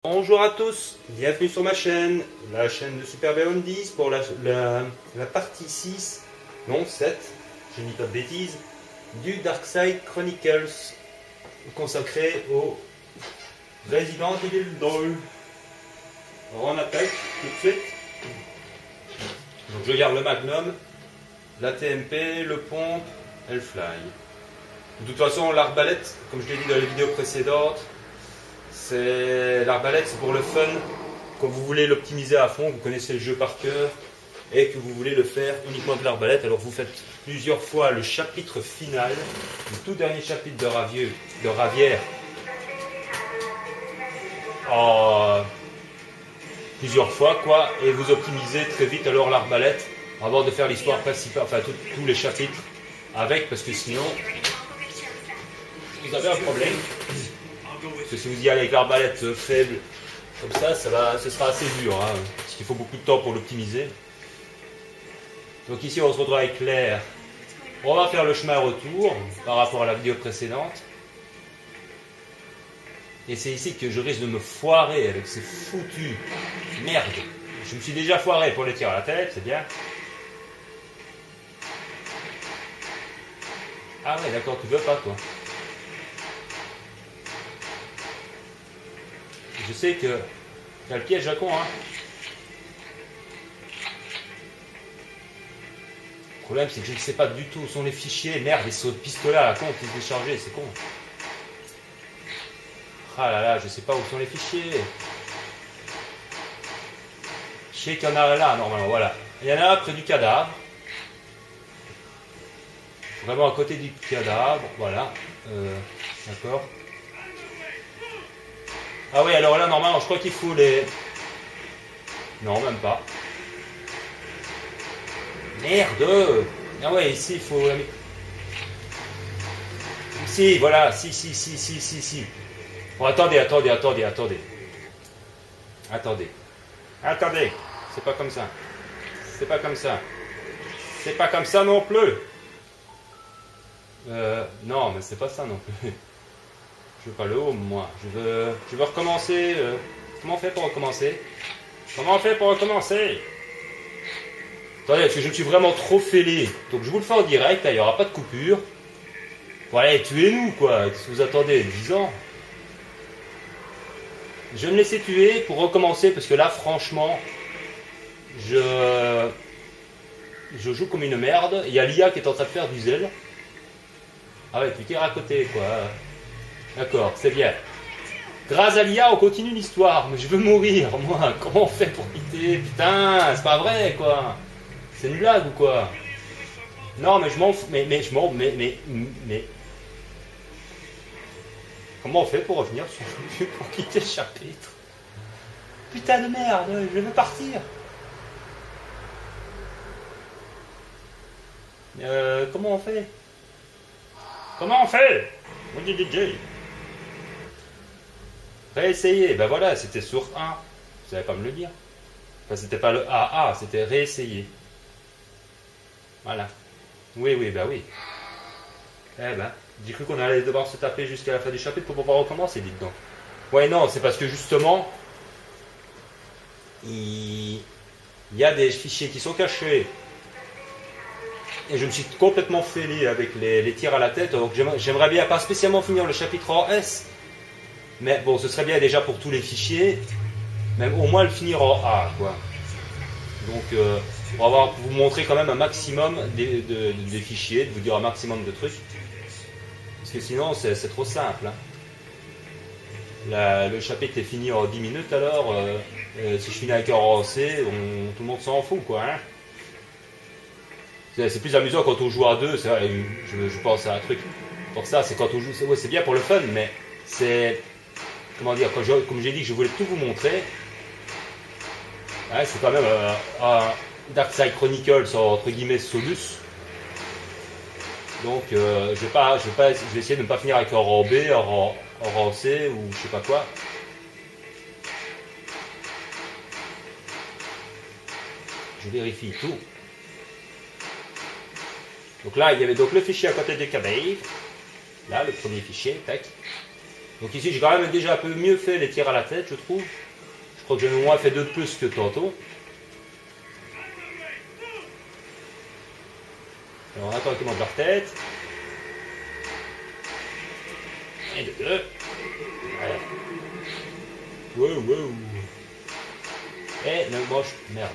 Bonjour à tous, bienvenue sur ma chaîne, la chaîne de Super Beyond 10 pour la partie 6, non 7, je dis pas de bêtises, du Darkside Chronicles consacré au Resident Evil 2. Alors on attaque tout de suite. Donc je garde le Magnum, la TMP, le pompe et le Fly. De toute façon l'arbalète, comme je l'ai dit dans les vidéos précédentes, l'arbalète, c'est pour le fun. Quand vous voulez l'optimiser à fond, vous connaissez le jeu par cœur et que vous voulez le faire uniquement avec l'arbalète, alors vous faites plusieurs fois le chapitre final, le tout dernier chapitre de Ravière, plusieurs fois quoi, et vous optimisez très vite alors l'arbalète avant de faire l'histoire principale, enfin tous les chapitres avec, parce que sinon vous avez un problème. Parce que si vous y allez avec l'arbalète faible, comme ça, ce sera assez dur, hein, parce qu'il faut beaucoup de temps pour l'optimiser. Donc ici, on se retrouve avec Claire. On va faire le chemin retour par rapport à la vidéo précédente. Et c'est ici que je risque de me foirer avec ces foutus merde. Je me suis déjà foiré pour les tirs à la tête, c'est bien. Ah ouais, d'accord, tu veux pas, toi. Je sais que t'as le piège à con, hein. Le problème, c'est que je ne sais pas du tout où sont les fichiers. Merde, et ce pistolet à la con qui se déchargeait, c'est con. Ah là là, je sais pas où sont les fichiers. Je sais qu'il y en a là, normalement, voilà. Il y en a un près du cadavre. Vraiment à côté du cadavre, voilà. D'accord. Ah oui, alors là, normalement, je crois qu'il faut les... Non, même pas. Merde! Ah ouais, ici, il faut... Ici, voilà, si. Bon, attendez. Attendez, c'est pas comme ça. C'est pas comme ça non plus. Non, mais c'est pas ça non plus. Je veux pas le home, moi. Je veux recommencer. Comment on fait pour recommencer? Attendez, parce que je me suis vraiment trop fêlé. Donc je vous le fais en direct, il n'y aura pas de coupure. Bon, allez, tuez-nous, quoi. Qu'est-ce que vous attendez? 10 ans? Je vais me laisser tuer pour recommencer, parce que là, franchement, je joue comme une merde. Il y a l'IA qui est en train de faire du zèle. Ah ouais, tu tires à côté, quoi. D'accord, c'est bien. Grâce à l'IA, on continue l'histoire. Mais je veux mourir, moi. Comment on fait pour quitter? Putain, c'est pas vrai, quoi. C'est une blague ou quoi? Non, mais je m'en fous. Mais je m'en... Mais... Comment on fait pour revenir sur pour quitter le chapitre? Putain de merde, je veux partir. Comment on fait? On dit DJ. Réessayer, ben voilà, c'était sur 1. Vous savez pas me le dire. Enfin, c'était pas le AA, c'était réessayer. Voilà. Oui, bah oui. Eh ben, j'ai cru qu'on allait devoir se taper jusqu'à la fin du chapitre pour pouvoir recommencer, dites donc. Ouais, non, c'est parce que justement, il y a des fichiers qui sont cachés. Et je me suis complètement fêlé avec les tirs à la tête. Donc j'aimerais bien pas spécialement finir le chapitre en S. Mais bon, ce serait bien déjà pour tous les fichiers. Même au moins le finir en A, quoi. Donc, on va vous montrer quand même un maximum des fichiers, de vous dire un maximum de trucs. Parce que sinon, c'est trop simple. Hein. Le chapitre est fini en 10 minutes, alors si je finis avec un rang C, tout le monde s'en fout, quoi. Hein. C'est plus amusant quand on joue à deux, c'est vrai, je pense à un truc. Pour ça, c'est quand on joue, c'est bien pour le fun, mais c'est... Comment dire, comme j'ai dit que je voulais tout vous montrer, ouais, c'est quand même un Darkside Chronicles entre guillemets Solus. Donc je vais essayer de ne pas finir avec un rang B, un rang C ou je sais pas quoi. Je vérifie tout. Donc là, il y avait donc le fichier à côté de cave. Là, le premier fichier, tac. Donc ici, j'ai quand même déjà un peu mieux fait les tirs à la tête, je trouve. Je crois que j'ai au moins fait 2 de plus que tantôt. Alors on attend qu'ils montent leur tête. Et de 2. Voilà. Wow, wow. Et le moche, merde.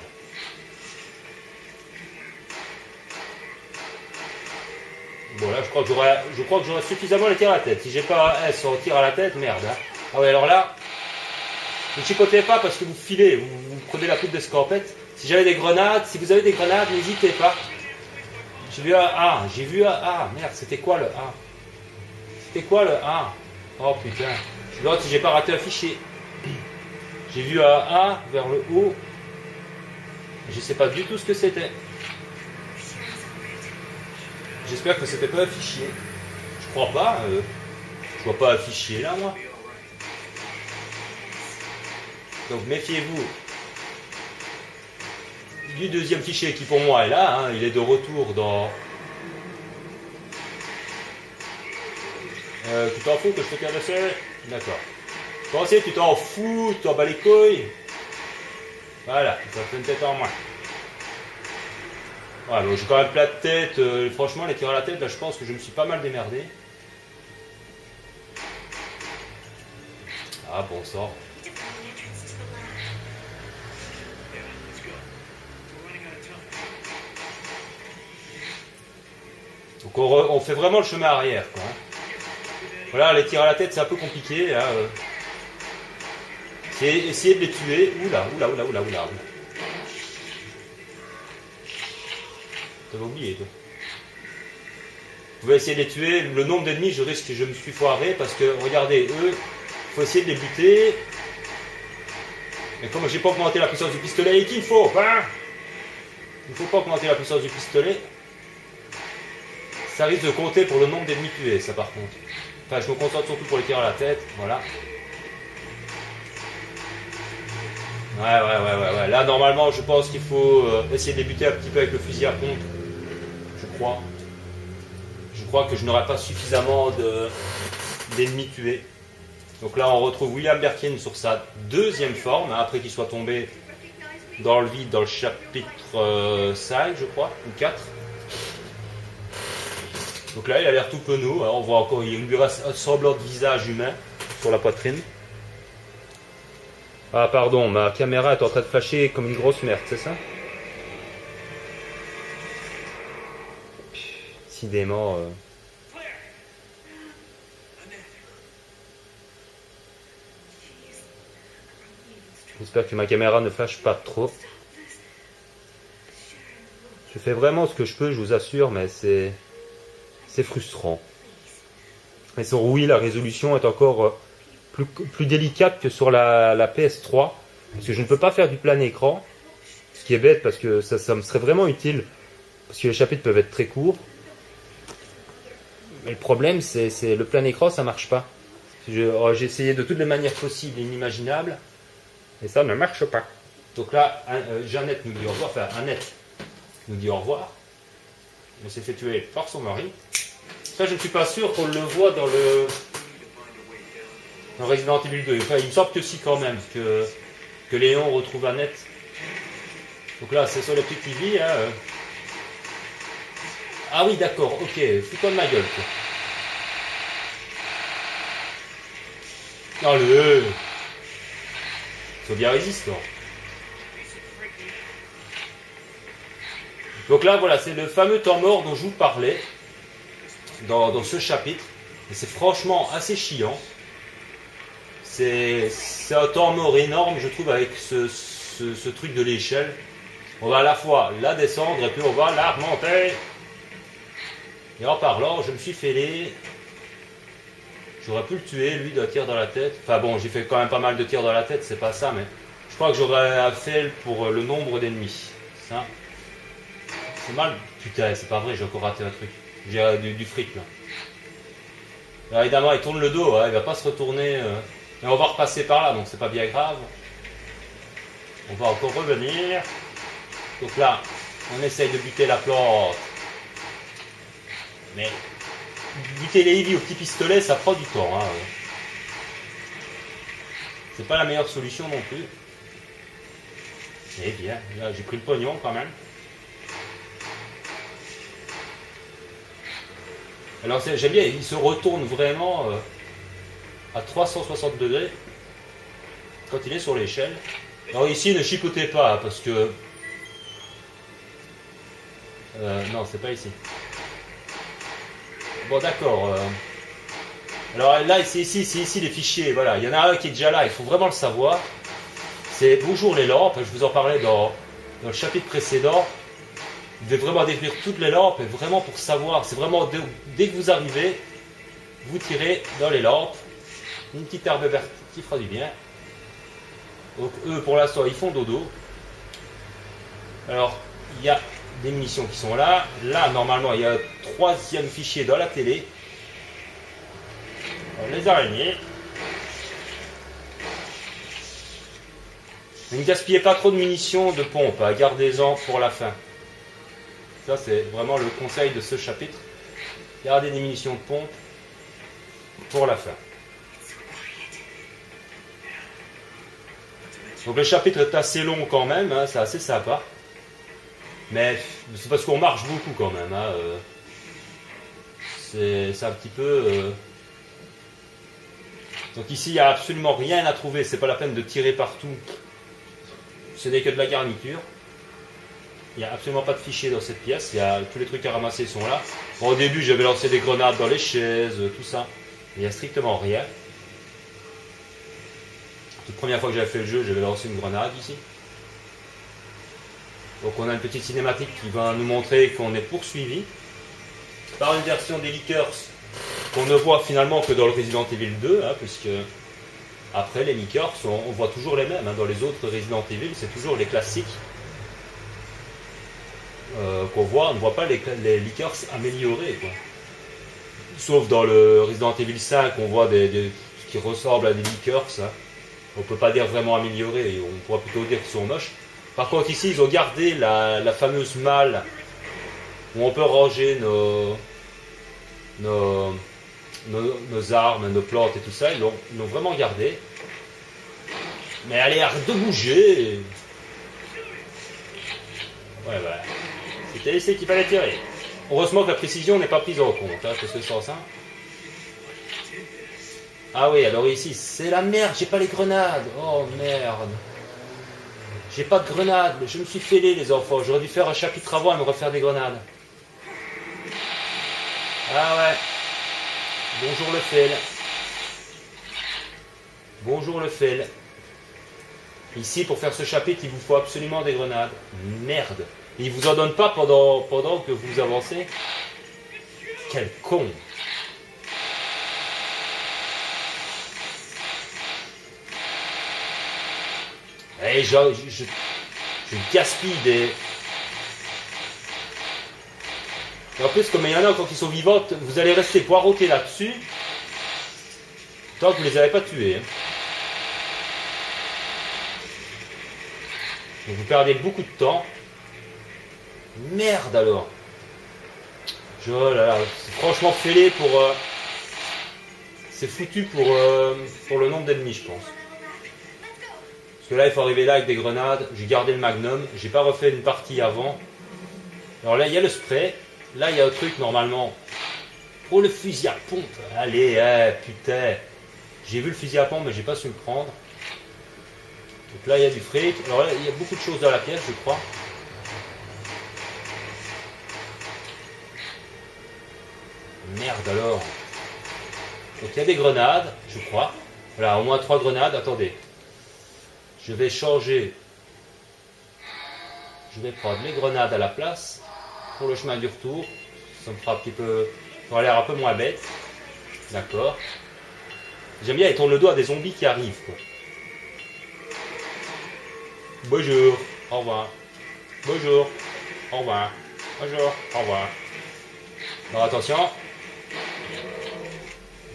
Bon là je crois que j'aurai suffisamment les tirs à la tête. Si j'ai pas un sur tir à la tête, merde. Hein. Ah ouais alors là, ne chipotez pas parce que vous filez, vous prenez la poudre d'escampette. Si j'avais des grenades, si vous avez des grenades, n'hésitez pas. J'ai vu un A, merde, c'était quoi le A? C'était quoi le A? Oh putain, je me demande si j'ai pas raté un fichier. J'ai vu un A vers le haut. Je sais pas du tout ce que c'était. J'espère que c'était pas un fichier. Je crois pas. Je vois pas un fichier là, moi. Donc méfiez-vous du deuxième fichier qui pour moi est là. Hein, il est de retour dans... tu t'en fous que je te caressais? D'accord. Toi aussi tu t'en fous, tu t'en bats les couilles. Voilà, ça fait une tête en moins. Ouais, bon, j'ai quand même plein de tête. Franchement, les tirs à la tête, là, je pense que je me suis pas mal démerdé. Ah, bon sang. Donc, on fait vraiment le chemin arrière, quoi. Voilà, les tirs à la tête, c'est un peu compliqué. Hein. Essayez de les tuer. Oula. T'avais oublié, toi. Vous pouvez essayer de les tuer. Le nombre d'ennemis, je risque que je me suis foiré parce que, regardez, eux, il faut essayer de les buter. Mais comme j'ai pas augmenté la puissance du pistolet, qu'il faut, hein, il ne faut pas augmenter la puissance du pistolet. Ça risque de compter pour le nombre d'ennemis tués, ça par contre. Enfin, je me concentre surtout pour les tirs à la tête, voilà. Ouais. Là, normalement, je pense qu'il faut essayer de les buter un petit peu avec le fusil à pompe. Je crois. Je crois que je n'aurai pas suffisamment d'ennemis tués. Donc là, on retrouve William Birkin sur sa deuxième forme, hein, après qu'il soit tombé dans le vide dans le chapitre 5, je crois, ou 4. Donc là, il a l'air tout penaud. On voit encore, il lui reste un semblant de visage humain sur la poitrine. Ah, pardon, ma caméra est en train de flasher comme une grosse merde, c'est ça? Décidément. J'espère que ma caméra ne flash pas trop. Je fais vraiment ce que je peux, je vous assure, mais c'est frustrant. Et sur Wii, la résolution est encore plus délicate que sur la PS3, parce que je ne peux pas faire du plein écran, ce qui est bête parce que ça me serait vraiment utile, parce que les chapitres peuvent être très courts. Mais le problème, c'est le plein écran, ça marche pas. J'ai essayé de toutes les manières possibles et inimaginables, et ça ne marche pas. Donc là, Jeannette nous dit au revoir, enfin Annette nous dit au revoir. Elle s'est fait tuer par son mari. Ça, je ne suis pas sûr qu'on le voit dans Resident Evil 2. Enfin, il me semble que si quand même, que Léon retrouve Annette. Donc là, c'est sur la petite TV. Hein. Ah oui, d'accord, ok, fous-toi de ma gueule. Allez, sois bien résistant. Donc là, voilà, c'est le fameux temps mort dont je vous parlais dans ce chapitre. Et c'est franchement assez chiant. C'est un temps mort énorme, je trouve, avec ce truc de l'échelle. On va à la fois la descendre et puis on va la remonter. Et en parlant, je me suis fêlé. J'aurais pu le tuer, lui, d'un tir dans la tête. Enfin bon, j'ai fait quand même pas mal de tirs dans la tête, c'est pas ça, mais je crois que j'aurais fait pour le nombre d'ennemis. Ça, c'est mal. Putain, c'est pas vrai, j'ai encore raté un truc. J'ai du fric là. Alors, évidemment, il tourne le dos, hein, il va pas se retourner. Et on va repasser par là, donc c'est pas bien grave. On va encore revenir. Donc là, on essaye de buter la plante. Mais buter les heavy au petit pistolet, ça prend du temps. Hein. C'est pas la meilleure solution non plus. Eh bien, là j'ai pris le pognon quand même. Alors j'aime bien, il se retourne vraiment à 360 degrés quand il est sur l'échelle. Alors ici, ne chipotez pas, hein, parce que... non, c'est pas ici. Bon, d'accord. Alors là, c'est ici les fichiers. Voilà, il y en a un qui est déjà là, il faut vraiment le savoir. C'est bonjour les lampes, je vous en parlais dans le chapitre précédent. Vous devez vraiment définir toutes les lampes, et vraiment pour savoir, c'est vraiment dès que vous arrivez, vous tirez dans les lampes, une petite herbe verte qui fera du bien. Donc eux pour l'instant ils font dodo. Alors il y a des munitions qui sont là. Là normalement il y a un troisième fichier dans la télé. Alors, les araignées. Ne gaspillez pas trop de munitions de pompe, hein, gardez-en pour la fin. Ça c'est vraiment le conseil de ce chapitre. Gardez des munitions de pompe pour la fin. Donc le chapitre est assez long quand même, hein, c'est assez sympa. Mais c'est parce qu'on marche beaucoup quand même. Hein, c'est un petit peu... Donc ici il n'y a absolument rien à trouver, c'est pas la peine de tirer partout. Ce n'est que de la garniture. Il n'y a absolument pas de fichier dans cette pièce, tous les trucs à ramasser sont là. Bon, au début j'avais lancé des grenades dans les chaises, tout ça. Il n'y a strictement rien. La première fois que j'avais fait le jeu, j'avais lancé une grenade ici. Donc on a une petite cinématique qui va nous montrer qu'on est poursuivi par une version des Lickers qu'on ne voit finalement que dans le Resident Evil 2, hein, puisque après les Lickers, on voit toujours les mêmes. Hein, dans les autres Resident Evil, c'est toujours les classiques qu'on voit. On ne voit pas les Lickers améliorés, quoi. Sauf dans le Resident Evil 5, on voit ce qui ressemble à des Lickers. Hein. On ne peut pas dire vraiment améliorés, on pourrait plutôt dire qu'ils sont moches. Par contre ici ils ont gardé la fameuse malle où on peut ranger nos armes, nos plantes et tout ça, ils l'ont vraiment gardé. Mais elle a l'air de bouger. Ouais, bah, c'était laissé qu'il fallait tirer. Heureusement que la précision n'est pas prise en compte, hein, parce que sans ça... Ah oui, alors ici, c'est la merde, j'ai pas les grenades. Oh merde. J'ai pas de grenades, mais je me suis fêlé les enfants. J'aurais dû faire un chapitre avant et me refaire des grenades. Ah ouais. Bonjour le fail. Bonjour le fail. Ici, pour faire ce chapitre, il vous faut absolument des grenades. Merde. Et il vous en donne pas pendant que vous avancez. Quel con. Et je gaspille des... Et en plus, comme il y en a quand ils sont vivantes, vous allez rester poireauté là-dessus tant que vous ne les avez pas tués. Hein. Donc vous perdez beaucoup de temps. Merde alors. Oh là là, c'est franchement fêlé pour... c'est foutu pour le nombre d'ennemis, je pense. Parce que là, il faut arriver là avec des grenades. J'ai gardé le magnum. J'ai pas refait une partie avant. Alors là, il y a le spray. Là, il y a un truc, normalement, pour le fusil à pompe. Allez, putain. J'ai vu le fusil à pompe, mais j'ai pas su le prendre. Donc là, il y a du fric. Alors là, il y a beaucoup de choses dans la pièce, je crois. Merde alors. Donc il y a des grenades, je crois. Voilà, au moins 3 grenades. Attendez. Je vais changer. Je vais prendre les grenades à la place pour le chemin du retour. Ça me fera un petit peu... Ça aura l'air un peu moins bête. D'accord. J'aime bien, il tourne le dos à des zombies qui arrivent, quoi. Bonjour. Au revoir. Bonjour. Au revoir. Bonjour. Au revoir. Alors attention.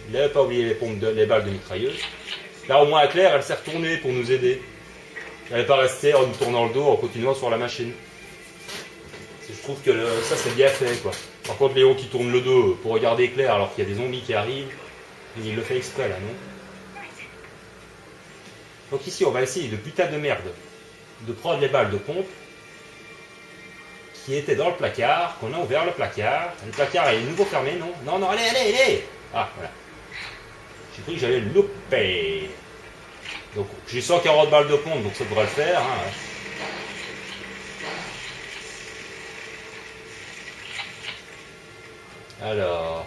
Il n'avait pas oublié les balles de mitrailleuse. Là au moins Claire, elle s'est retournée pour nous aider. Elle n'est pas restée en nous tournant le dos en continuant sur la machine. Je trouve que ça c'est bien fait, quoi. Par contre Léon qui tourne le dos pour regarder Claire alors qu'il y a des zombies qui arrivent, il le fait exprès là, non? Donc ici, on va essayer de putain de merde de prendre les balles de pompe qui étaient dans le placard, qu'on a ouvert le placard. Le placard est de nouveau fermé, non? Non, non, allez, allez, allez! Ah, voilà. J'ai cru que j'allais le louper. Donc j'ai 140 balles de pompe, donc ça devrait le faire. Hein. Alors.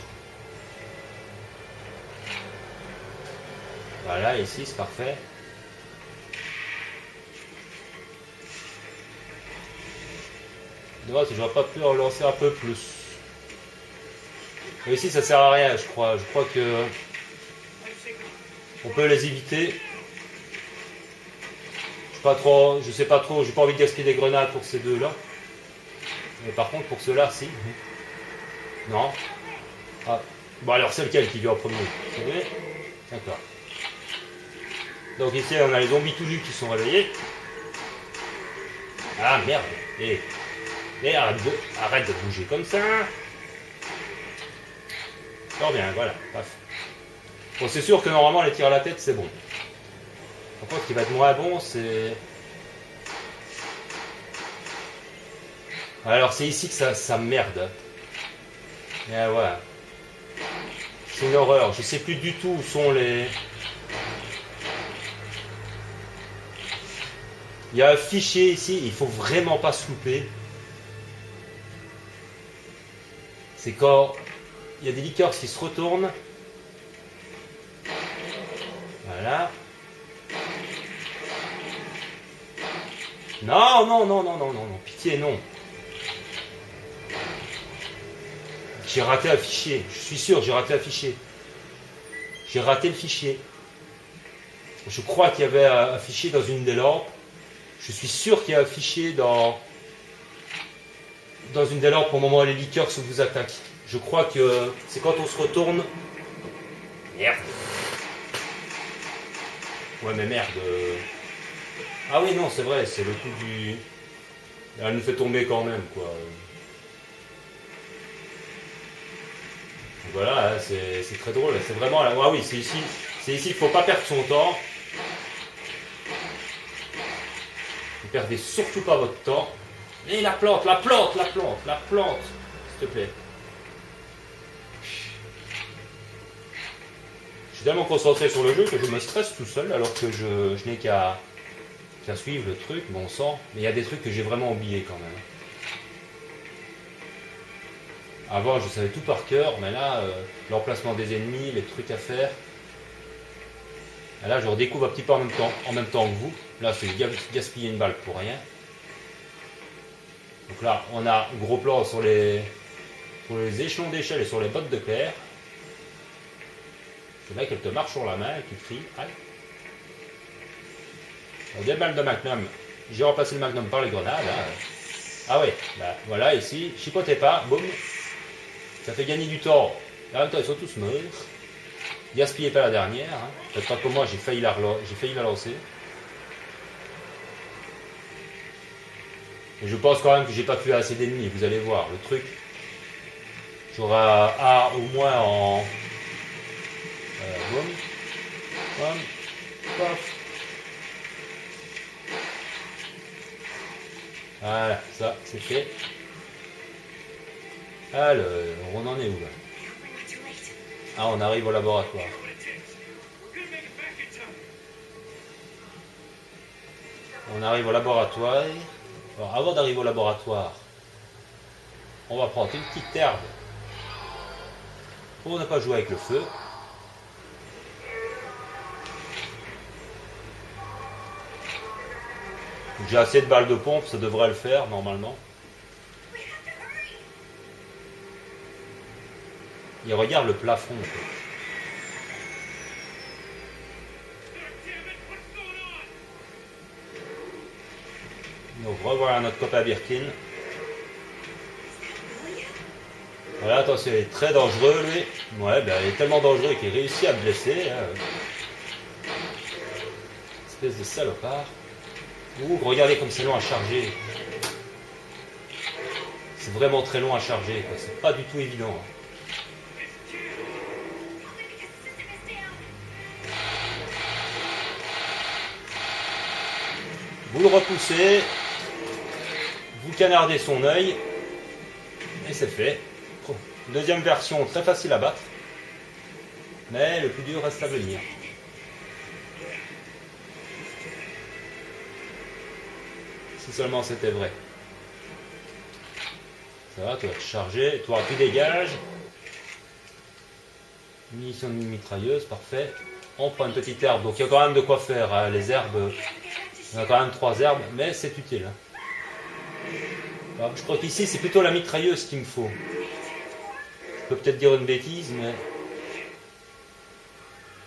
Voilà, ici c'est parfait. Dommage, j'aurais pas pu relancer un peu plus. Mais ici ça sert à rien, je crois. Je crois que on peut les éviter. Je sais pas trop, j'ai pas envie de gaspiller des grenades pour ces deux-là. Mais par contre pour ceux-là, si. Non. Ah. Bon alors c'est lequel qui vient en premier? C'est vrai? D'accord. Donc ici on a les zombies tout nus qui sont réveillés. Ah merde. Et arrête de bouger comme ça. Fort bien, voilà. Paf. Bon, c'est sûr que normalement les tirs à la tête c'est bon. Par contre, ce qui va être moins bon, c'est... Alors c'est ici que ça merde. Et voilà. C'est une horreur. Je sais plus du tout où sont les... Il y a un fichier ici, il faut vraiment pas se louper. C'est quand il y a des liqueurs qui se retournent. Voilà. Non, non, non, non, non, non, non, pitié, non. J'ai raté un fichier, je suis sûr, j'ai raté un fichier. J'ai raté le fichier. Je crois qu'il y avait un fichier dans une des lampes. Je suis sûr qu'il y a un fichier dans une des lampes au moment où les liqueurs se vous attaquent. Je crois que c'est quand on se retourne. Merde. Ouais, mais merde. Ah oui, non, c'est vrai, c'est le coup du... Elle nous fait tomber quand même, quoi. Voilà, hein, c'est très drôle. C'est vraiment... Ah oui, c'est ici qu'il ne faut pas perdre son temps. Ne perdez surtout pas votre temps. Et la plante, la plante, la plante, la plante, s'il te plaît. Je suis tellement concentré sur le jeu que je me stresse tout seul alors que je n'ai qu'à suivre le truc, bon sang. Mais il y a des trucs que j'ai vraiment oubliés quand même. Avant, je savais tout par cœur, mais là, l'emplacement des ennemis, les trucs à faire. Et là, je redécouvre un petit peu en même temps que vous. Là, c'est gaspiller une balle pour rien. Donc là, on a un gros plan sur les échelons d'échelle et sur les bottes de clair. C'est là qu'elle te marche sur la main et tu cries. Aïe. Des balles de Magnum. J'ai remplacé le Magnum par les grenades. Hein. Ah ouais, bah, voilà, ici, chipotez pas, boum. Ça fait gagner du temps. En même temps, ils sont tous morts. Gaspillez pas la dernière. Hein. Peut-être pas comme moi, j'ai failli la lancer. Et je pense quand même que j'ai pas tué assez d'ennemis. Vous allez voir, le truc. J'aurai un au moins en... boum. Boum. Paf. Voilà, ça, c'est fait. Alors, on en est où là? Ah, on arrive au laboratoire. On arrive au laboratoire. Alors, avant d'arriver au laboratoire, on va prendre une petite herbe pour ne pas jouer avec le feu. J'ai assez de balles de pompe, ça devrait le faire normalement. Et regarde le plafond. Donc revoilà notre copain Birkin. Voilà, attention, il est très dangereux lui. Ouais, ben, il est tellement dangereux qu'il réussit à me blesser. Hein. Espèce de salopard. Ouh, regardez comme c'est long à charger. C'est vraiment très long à charger, c'est pas du tout évident. Vous le repoussez, vous canardez son œil, et c'est fait. Deuxième version, très facile à battre, mais le plus dur reste à venir. Si seulement c'était vrai. Ça va, tu vas te charger, toi tu dégages. Munitions de mitrailleuse, parfait. On prend une petite herbe, donc il y a quand même de quoi faire, hein. Les herbes, il y a quand même 3 herbes, mais c'est utile. Hein. Alors, je crois qu'ici c'est plutôt la mitrailleuse qu'il me faut. Je peux peut-être dire une bêtise, mais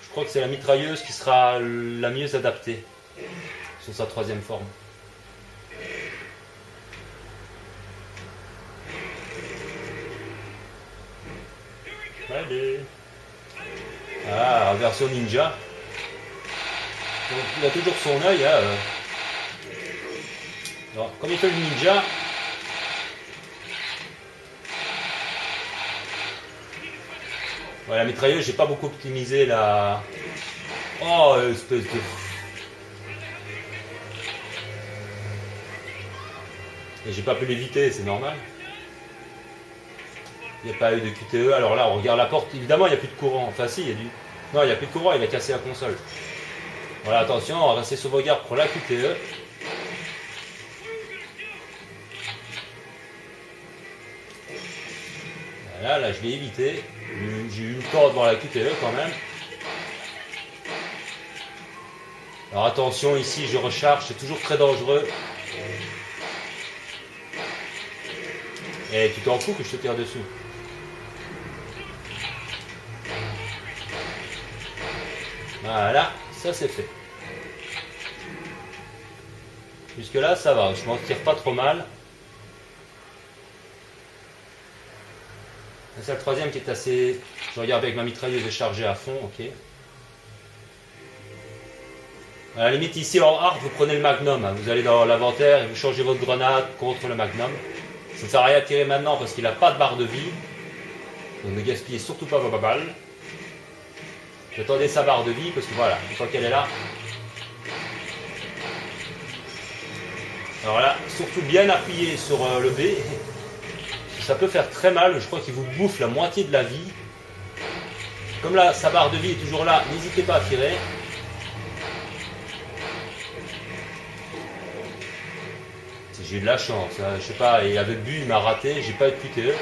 je crois que c'est la mitrailleuse qui sera la mieux adaptée sur sa 3e forme. Allez. Ah, version ninja. Donc, il a toujours son œil. Hein. Alors, comme il fait le ninja, ouais, la mitrailleuse, j'ai pas beaucoup optimisé la. Oh, espèce de. Et j'ai pas pu l'éviter, c'est normal. Il n'y a pas eu de QTE. Alors là, on regarde la porte. Évidemment, il n'y a plus de courant. Enfin, si, il y a du. Non, il n'y a plus de courant, il a cassé la console. Voilà, attention, on va rester sur vos gardes pour la QTE. Voilà, là, je l'ai évité. J'ai eu le temps devant la QTE quand même. Alors attention, ici, je recharge, c'est toujours très dangereux. Et tu t'en fous que je te tire dessus. Voilà, ça c'est fait. Jusque là, ça va, je m'en tire pas trop mal. C'est le 3e qui est assez... Je regarde avec ma mitrailleuse est chargée à fond, ok. À la limite, ici en hard, vous prenez le magnum. Hein. Vous allez dans l'inventaire et vous changez votre grenade contre le magnum. Ça ne sert à rien de tirer maintenant parce qu'il n'a pas de barre de vie. Donc ne gaspillez surtout pas vos balles. Attendez sa barre de vie parce que voilà, une fois qu'elle est là. Alors là, surtout bien appuyé sur le B. Ça peut faire très mal, je crois qu'il vous bouffe la moitié de la vie. Comme là, sa barre de vie est toujours là, n'hésitez pas à tirer. J'ai eu de la chance, hein. Je sais pas, il avait bu, il m'a raté, j'ai pas eu de QTE.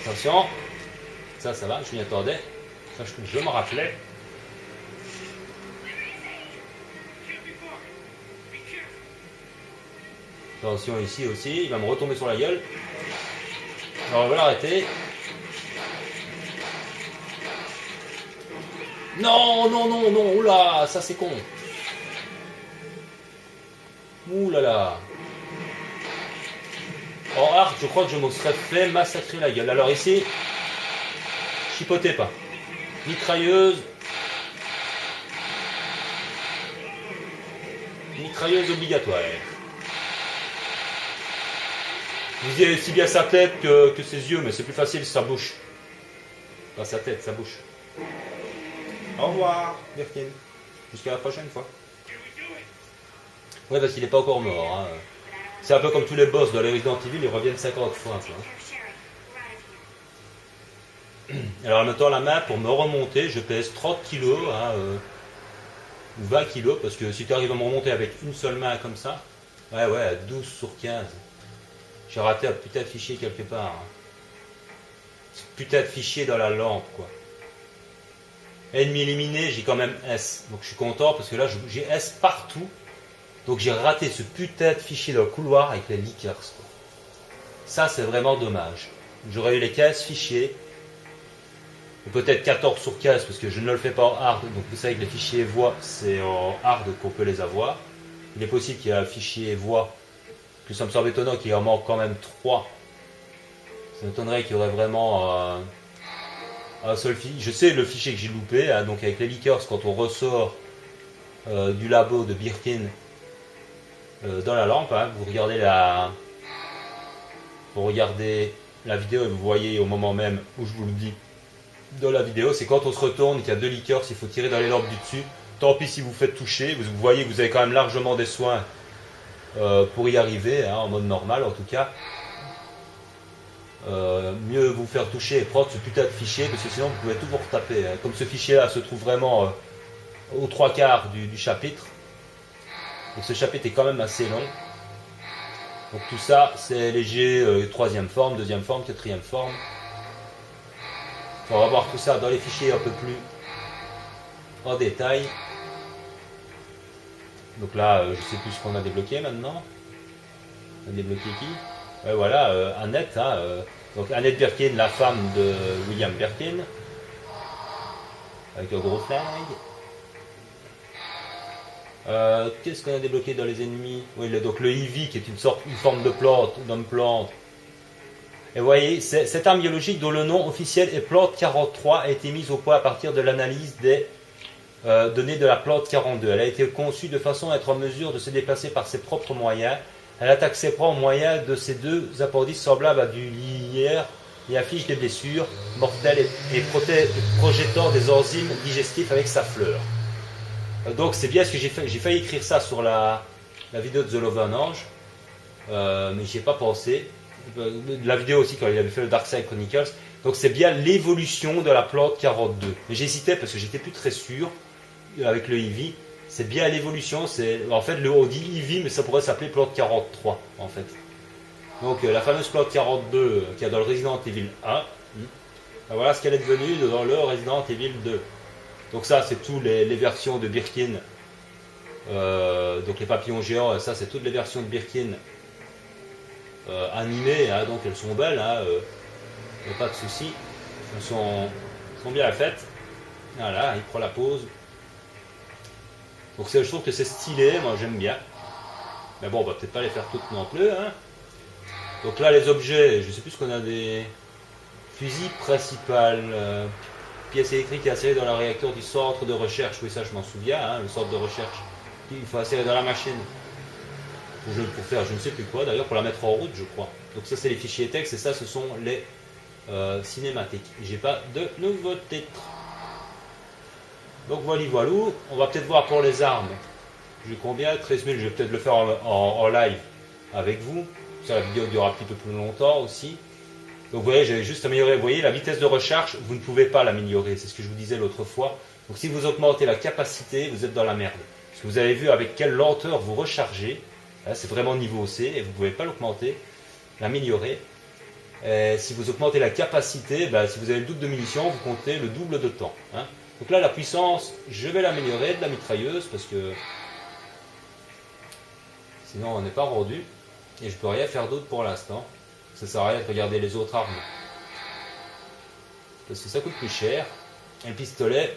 Attention, ça va, je m'y attendais, ça je me rappelais. Attention ici aussi, il va me retomber sur la gueule. Alors on va l'arrêter. Non, non, non, non, oula, ça c'est con. Ouh là là. En hard, je crois que je me serais fait massacrer la gueule. Alors ici, chipotez pas. Mitrailleuse. Mitrailleuse obligatoire. Vous disiez si bien sa tête que ses yeux, mais c'est plus facile sa bouche. Pas sa tête, sa bouche. Au revoir, Birkin. Jusqu'à la prochaine fois. Ouais, parce qu'il n'est pas encore mort. Hein. C'est un peu comme tous les boss dans les Resident Evil, ils reviennent 50 fois. Hein. Alors, en mettant la main pour me remonter, je pèse 30 kg, hein, ou 20 kg, parce que si tu arrives à me remonter avec une seule main comme ça, ouais, 12 sur 15. J'ai raté un putain de fichier quelque part. Hein. Ce putain de fichier dans la lampe, quoi. Ennemi éliminé, j'ai quand même S. Donc je suis content parce que là, j'ai S partout. Donc j'ai raté ce putain de fichier dans le couloir avec les leakers. Quoi. Ça, c'est vraiment dommage. J'aurais eu les 15 fichiers. Ou peut-être 14 sur 15 parce que je ne le fais pas en hard. Donc vous savez que les fichiers voix, c'est en hard qu'on peut les avoir. Il est possible qu'il y ait un fichier voix. Que ça me semble étonnant qu'il en manque quand même 3. Ça m'étonnerait qu'il y aurait vraiment un seul fichier. Je sais le fichier que j'ai loupé. Hein, donc avec les leakers, quand on ressort du labo de Birkin, dans la lampe, hein, vous regardez la vidéo et vous voyez au moment même où je vous le dis dans la vidéo, c'est quand on se retourne et qu'il y a 2 leakers, il faut tirer dans les lampes du dessus Tant pis si vous faites toucher, vous voyez que vous avez quand même largement des soins pour y arriver, hein, en mode normal en tout cas. Mieux vous faire toucher et prendre ce putain de fichier, parce que sinon vous pouvez tout vous retaper, hein. Comme ce fichier là se trouve vraiment aux 3/4 du chapitre, donc ce chapitre est quand même assez long. Donc tout ça c'est léger, troisième forme, deuxième forme, quatrième forme. On va voir tout ça dans les fichiers un peu plus en détail. Donc là, je sais plus ce qu'on a débloqué maintenant. On a débloqué qui? Ouais, voilà, Annette. Hein, donc Annette Birkin, la femme de William Birkin. Avec un gros flag. Qu'est-ce qu'on a débloqué dans les ennemis? Oui, donc le Eevee qui est une forme de plante, d'homme plante. Et vous voyez, cette arme biologique dont le nom officiel est plante 43 a été mise au point à partir de l'analyse des données de la plante 42. Elle a été conçue de façon à être en mesure de se déplacer par ses propres moyens. Elle attaque ses proies au moyen de ses deux appendices semblables à du lierre et inflige des blessures mortelles et projetant des enzymes digestifs avec sa fleur. Donc c'est bien ce que j'ai fait. J'ai failli écrire ça sur la vidéo de The Lover Ange, mais j'y ai pas pensé. La vidéo aussi quand il avait fait le Darkside Chronicles. Donc c'est bien l'évolution de la plante 42. Mais j'hésitais parce que j'étais plus très sûr avec le Eevee. C'est bien l'évolution. En fait, on dit Eevee, mais ça pourrait s'appeler plante 43 en fait. Donc la fameuse plante 42 qu'il y a dans le Resident Evil 1. Ben voilà ce qu'elle est devenue dans le Resident Evil 2. Donc ça, c'est toutes les versions de Birkin. Donc les papillons géants, ça c'est toutes les versions de Birkin animées. Hein, donc elles sont belles. Hein, il n'y a pas de souci. Elles sont bien faites. Voilà, il prend la pause. Donc je trouve que c'est stylé, moi j'aime bien. Mais bon, on va peut-être pas les faire toutes non plus. Hein. Donc là, les objets, je sais plus ce qu'on a des fusils principales, pièces électriques insérées dans le réacteur du centre de recherche. Oui, ça je m'en souviens, hein, le centre de recherche. Il faut insérer dans la machine. Pour faire je ne sais plus quoi, d'ailleurs pour la mettre en route, je crois. Donc ça c'est les fichiers texte et ça ce sont les cinématiques. J'ai pas de nouveau titre. Donc voilà, on va peut-être voir pour les armes. J'ai combien? 13 000, je vais peut-être le faire en live avec vous. Ça, la vidéo durera un petit peu plus longtemps aussi. Donc vous voyez, j'ai juste amélioré. Vous voyez, la vitesse de recharge, vous ne pouvez pas l'améliorer. C'est ce que je vous disais l'autre fois. Donc si vous augmentez la capacité, vous êtes dans la merde. Parce que vous avez vu avec quelle lenteur vous rechargez. C'est vraiment niveau C et vous ne pouvez pas l'augmenter, l'améliorer. Si vous augmentez la capacité, si vous avez le double de munitions, vous comptez le double de temps. Hein. Donc là, la puissance, je vais l'améliorer de la mitrailleuse parce que sinon on n'est pas rendu. Et je peux rien faire d'autre pour l'instant. Ça sert à rien de regarder les autres armes. Parce que ça coûte plus cher. Et le pistolet,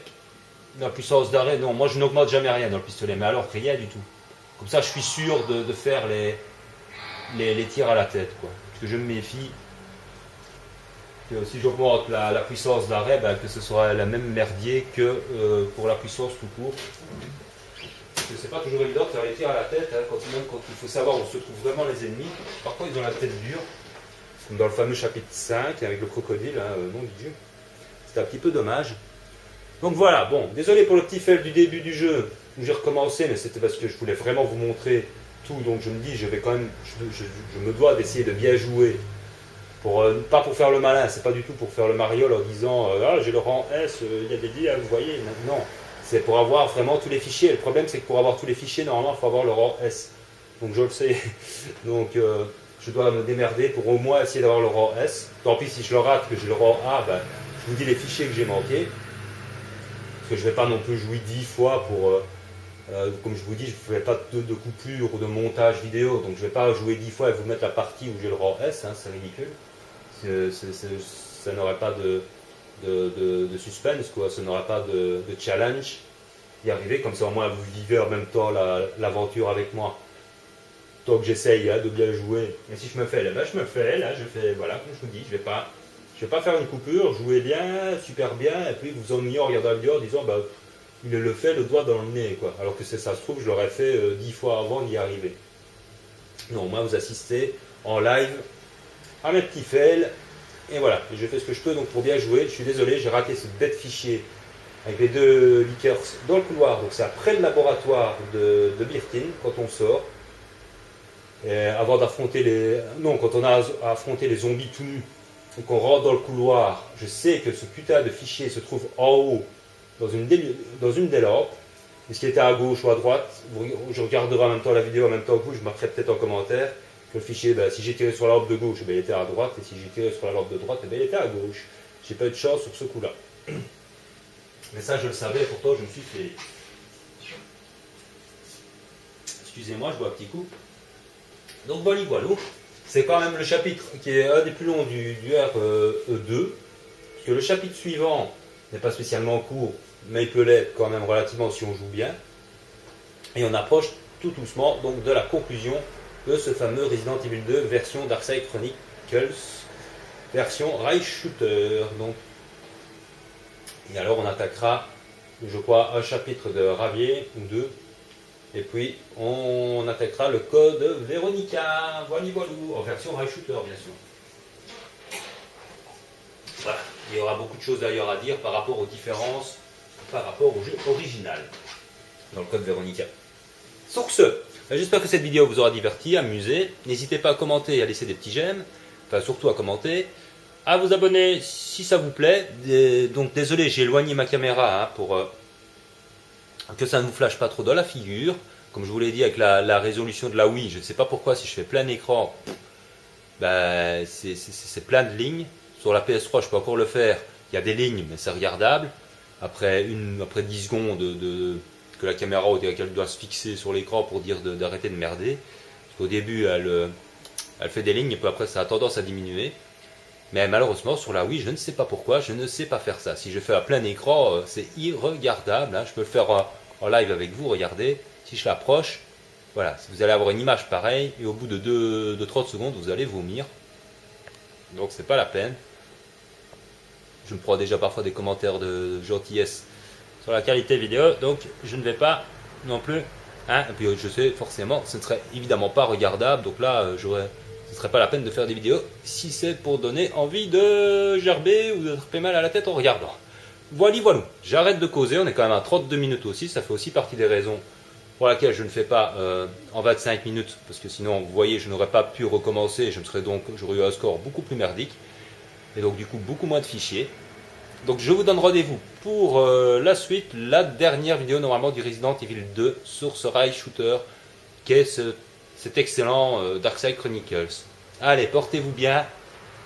la puissance d'arrêt, non, moi je n'augmente jamais rien dans le pistolet, mais alors rien du tout. Comme ça je suis sûr de faire les tirs à la tête, quoi. Parce que je me méfie que si j'augmente la puissance d'arrêt, que ce soit la même merdier que pour la puissance tout court. Parce que c'est pas toujours évident de faire les tirs à la tête, hein, même quand il faut savoir où se trouvent vraiment les ennemis. Parfois ils ont la tête dure, comme dans le fameux chapitre 5 avec le crocodile, hein, nom du dieu. C'était un petit peu dommage. Donc voilà, bon, désolé pour le petit fail du début du jeu où j'ai recommencé, mais c'était parce que je voulais vraiment vous montrer tout, donc je me dis, je vais quand même, je me dois d'essayer de bien jouer. Pas pour faire le malin, c'est pas du tout pour faire le mariole en disant ah, j'ai le rang S, il y a des liens, vous voyez, non. C'est pour avoir vraiment tous les fichiers. Le problème, c'est que pour avoir tous les fichiers, normalement, il faut avoir le rang S. Donc, je le sais. Donc, je dois me démerder pour au moins essayer d'avoir le rang S. Tant pis si je le rate, que j'ai le rang A, je vous dis les fichiers que j'ai manqués. Parce que je ne vais pas non plus jouer 10 fois pour... comme je vous dis, je ne fais pas de coupure ou de montage vidéo. Donc, je ne vais pas jouer 10 fois et vous mettre la partie où j'ai le rang S. Hein, c'est ridicule. Ça n'aurait pas de suspense, quoi. Ça n'aura pas de challenge y arriver, comme ça au moins vous vivez en même temps l'aventure avec moi, tant que j'essaye de bien jouer. Et si je me fais là, je me fais là, je fais, voilà, comme je vous dis, je vais pas faire une coupure, jouer bien, super bien, et puis vous ennuyez en regardant la vidéo en disant il le fait le doigt dans le nez, quoi. Alors que ça se trouve, je l'aurais fait 10 fois avant d'y arriver. Non, moi vous assistez en live à mes petits fails. Et voilà, je fais ce que je peux donc pour bien jouer. Je suis désolé, j'ai raté ce bête fichier avec les deux liqueurs dans le couloir. Donc c'est après le laboratoire de Birkin, quand on sort. Et avant d'affronter les... Non, quand on a affronté les zombies tout nus, donc on rentre dans le couloir, je sais que ce putain de fichier se trouve en haut, dans une des lampes. Est-ce qu'il était à gauche ou à droite? Je regarderai en même temps la vidéo en même temps que vous, je marquerai peut-être en commentaire que le fichier, si j'ai tiré sur la lampe de gauche, il était à droite, et si j'ai tiré sur la lampe de droite, il était à gauche. J'ai pas eu de chance sur ce coup-là. Mais ça, je le savais, pourtant je me suis fait... Excusez-moi, je bois un petit coup. Donc voilà, c'est quand même le chapitre qui est un des plus longs du RE2, parce que le chapitre suivant n'est pas spécialement court, mais il peut l'être quand même relativement si on joue bien. Et on approche tout doucement donc de la conclusion de ce fameux Resident Evil 2 version Darkside Chronicles, version Rail Shooter. Donc. Et alors on attaquera, je crois, un chapitre de Ravier ou deux. Et puis, on attaquera le code Veronica, en version Rail Shooter, bien sûr. Voilà. Il y aura beaucoup de choses d'ailleurs à dire par rapport aux différences, par rapport au jeu original, dans le code Veronica. Sur ce, j'espère que cette vidéo vous aura diverti, amusé. N'hésitez pas à commenter et à laisser des petits j'aime, enfin surtout à commenter. À vous abonner si ça vous plaît. Donc désolé, j'ai éloigné ma caméra pour... que ça ne vous flash pas trop dans la figure. Comme je vous l'ai dit avec la résolution de la Wii, je ne sais pas pourquoi si je fais plein écran, c'est plein de lignes. Sur la PS3, je peux encore le faire, il y a des lignes mais c'est regardable. Après 10 secondes que la caméra qu'elle doit se fixer sur l'écran pour dire d'arrêter de merder. Parce qu'au début elle fait des lignes et puis après ça a tendance à diminuer. Mais malheureusement sur la Wii, je ne sais pas pourquoi, je ne sais pas faire ça. Si je fais à plein écran, c'est irregardable. Je peux le faire en live avec vous, regardez. Si je l'approche, voilà, vous allez avoir une image pareille et au bout de 30 secondes, vous allez vomir. Donc c'est pas la peine. Je me prends déjà parfois des commentaires de gentillesse sur la qualité vidéo, donc je ne vais pas non plus. Et puis je sais forcément, ce ne serait évidemment pas regardable, donc là, ce ne serait pas la peine de faire des vidéos si c'est pour donner envie de gerber ou de taper mal à la tête en regardant. Voilà. J'arrête de causer, on est quand même à 32 minutes aussi, ça fait aussi partie des raisons pour laquelle je ne fais pas en 25 minutes, parce que sinon, vous voyez, je n'aurais pas pu recommencer, j'aurais eu un score beaucoup plus merdique, et donc du coup beaucoup moins de fichiers. Donc je vous donne rendez-vous pour la suite, la dernière vidéo normalement du Resident Evil 2 sur ce Rail Shooter, qui est cet excellent Darkside Chronicles. Allez, portez-vous bien,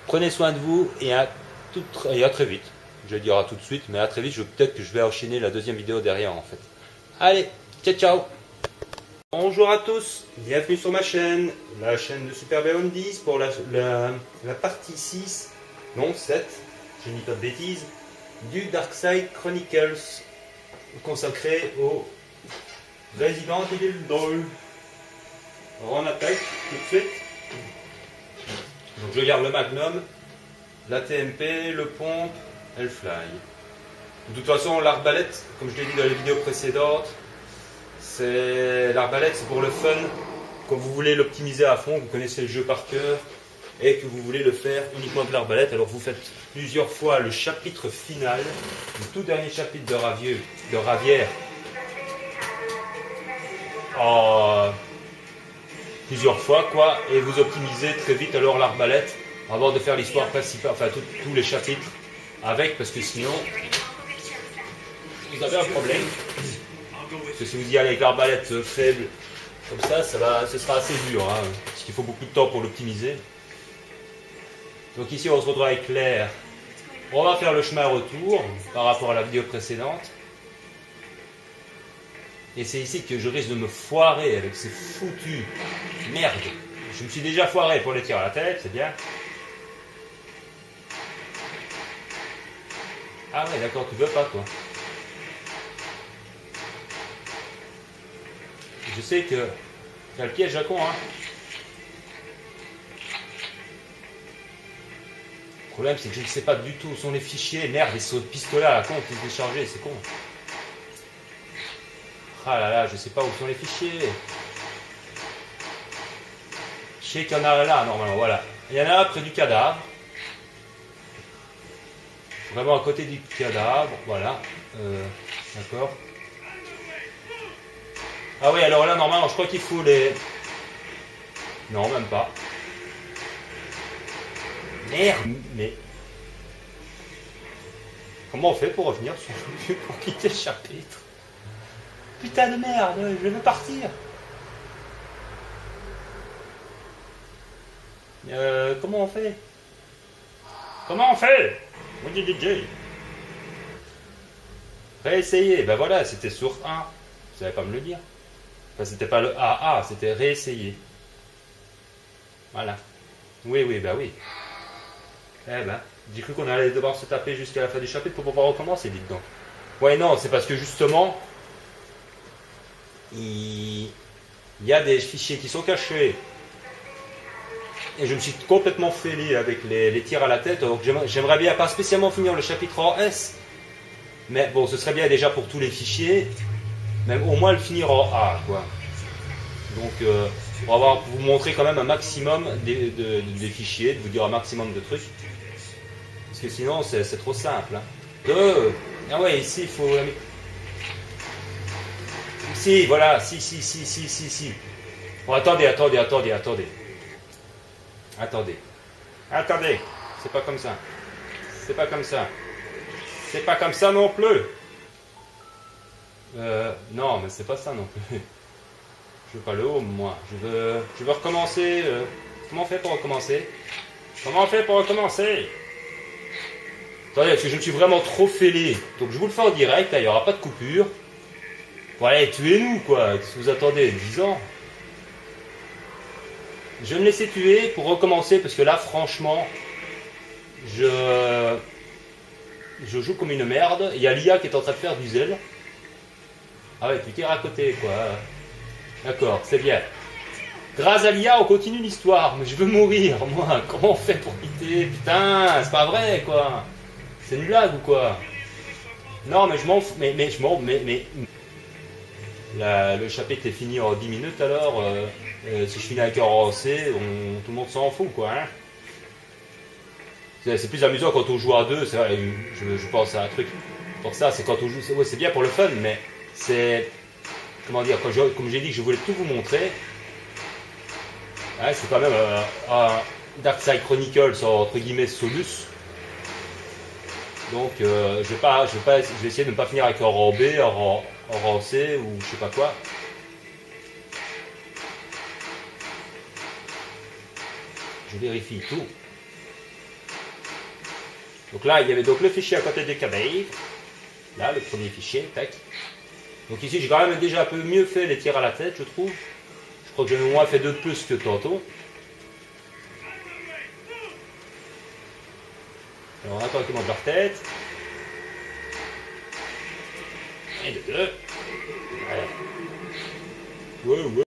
prenez soin de vous, et à très vite. Je vais dire à tout de suite, mais à très vite, peut-être que je vais enchaîner la deuxième vidéo derrière en fait. Allez, ciao ciao. Bonjour à tous, bienvenue sur ma chaîne, la chaîne de Super Beyond 10 pour la partie 6, non 7, je ne dis pas de bêtises, du Darkside Chronicles consacré au Resident Evil 2. On attaque tout de suite. Donc je garde le Magnum, la TMP, le pompe et le fly. De toute façon l'arbalète, comme je l'ai dit dans les vidéos précédentes, l'arbalète c'est pour le fun, quand vous voulez l'optimiser à fond, vous connaissez le jeu par cœur et que vous voulez le faire uniquement de l'arbalète, alors vous faites plusieurs fois le chapitre final, le tout dernier chapitre de Ravière, plusieurs fois quoi, et vous optimisez très vite alors l'arbalète avant de faire l'histoire principale, enfin tous les chapitres avec, parce que sinon vous avez un problème. Parce que si vous y allez avec l'arbalète faible, comme ça, ce sera assez dur, parce qu'il faut beaucoup de temps pour l'optimiser. Donc ici, on se retrouve avec Claire. On va faire le chemin retour par rapport à la vidéo précédente. Et c'est ici que je risque de me foirer avec ces foutus merde. Je me suis déjà foiré pour les tirs à la tête, c'est bien. Ah ouais, d'accord, tu veux pas, toi. Je sais que tu as le piège à con, Le problème, c'est que je ne sais pas du tout où sont les fichiers. Merde, et ce pistolet à la con qui se décharger, c'est con. Ah là là, je sais pas où sont les fichiers. Je sais qu'il y en a là, normalement, voilà. Il y en a un près du cadavre. Vraiment à côté du cadavre, voilà. D'accord. Ah oui, alors là, normalement, je crois qu'il faut les... Non, même pas. Merde, mais... Comment on fait pour revenir sur pour quitter le chapitre? Putain de merde, je veux partir. Comment on fait? Comment on fait? On dit DJ. Réessayer, ben voilà, c'était sur 1. Vous savez pas me le dire. Enfin, c'était pas le AA, c'était réessayer. Voilà. Oui, oui, bah oui. Eh ben, j'ai cru qu'on allait devoir se taper jusqu'à la fin du chapitre pour pouvoir recommencer, dites donc. Ouais, non, c'est parce que justement, il y a des fichiers qui sont cachés. Et je me suis complètement fêlé avec les tirs à la tête. Donc j'aimerais bien pas spécialement finir le chapitre en S. Mais bon, ce serait bien déjà pour tous les fichiers. Même au moins le finir en A, quoi. Donc, on va vous montrer quand même un maximum des fichiers, de vous dire un maximum de trucs. Parce que sinon, c'est trop simple. Hein. Ah ouais, ici, il faut... Si, voilà, si. Bon, attendez. Attendez, c'est pas comme ça. C'est pas comme ça non plus. Non, mais c'est pas ça non plus. Je veux pas le home, moi. Je veux recommencer. Comment on fait pour recommencer? Attendez, parce que je me suis vraiment trop fêlé. Donc je vous le fais en direct, il n'y aura pas de coupure. Voilà, tuez-nous, quoi. Qu'est-ce que vous attendez? 10 ans? Je vais me laisser tuer pour recommencer, parce que là, franchement, je joue comme une merde. Il y a l'IA qui est en train de faire du zèle. Ah ouais, tu tires à côté, quoi. D'accord, c'est bien. Grâce à l'IA, on continue l'histoire. Mais je veux mourir, moi. Comment on fait pour quitter? Putain, c'est pas vrai, quoi. C'est une blague ou quoi? Non, mais je m'en fous. Mais je m'en... Mais... le chapitre est fini en 10 minutes, alors... si je finis avec un C, tout le monde s'en fout, quoi. Hein, c'est plus amusant quand on joue à deux. C'est vrai, je pense à un truc. Pour ça, c'est quand on joue... Ouais, c'est bien pour le fun, mais c'est... Comment dire, comme j'ai dit que je voulais tout vous montrer, hein, c'est quand même un Darkside Chronicles entre guillemets Solus. Donc je vais essayer de ne pas finir avec un rang B, un rang C ou je sais pas quoi. Je vérifie tout. Donc là, il y avait donc le fichier à côté des cabanes. Là, le premier fichier, tac. Donc ici, j'ai quand même déjà un peu mieux fait les tirs à la tête, je trouve. Je crois que j'ai au moins fait 2 de plus que tantôt. Alors on attend qu'ils montent leur tête. Et de 2. Voilà. Ouais.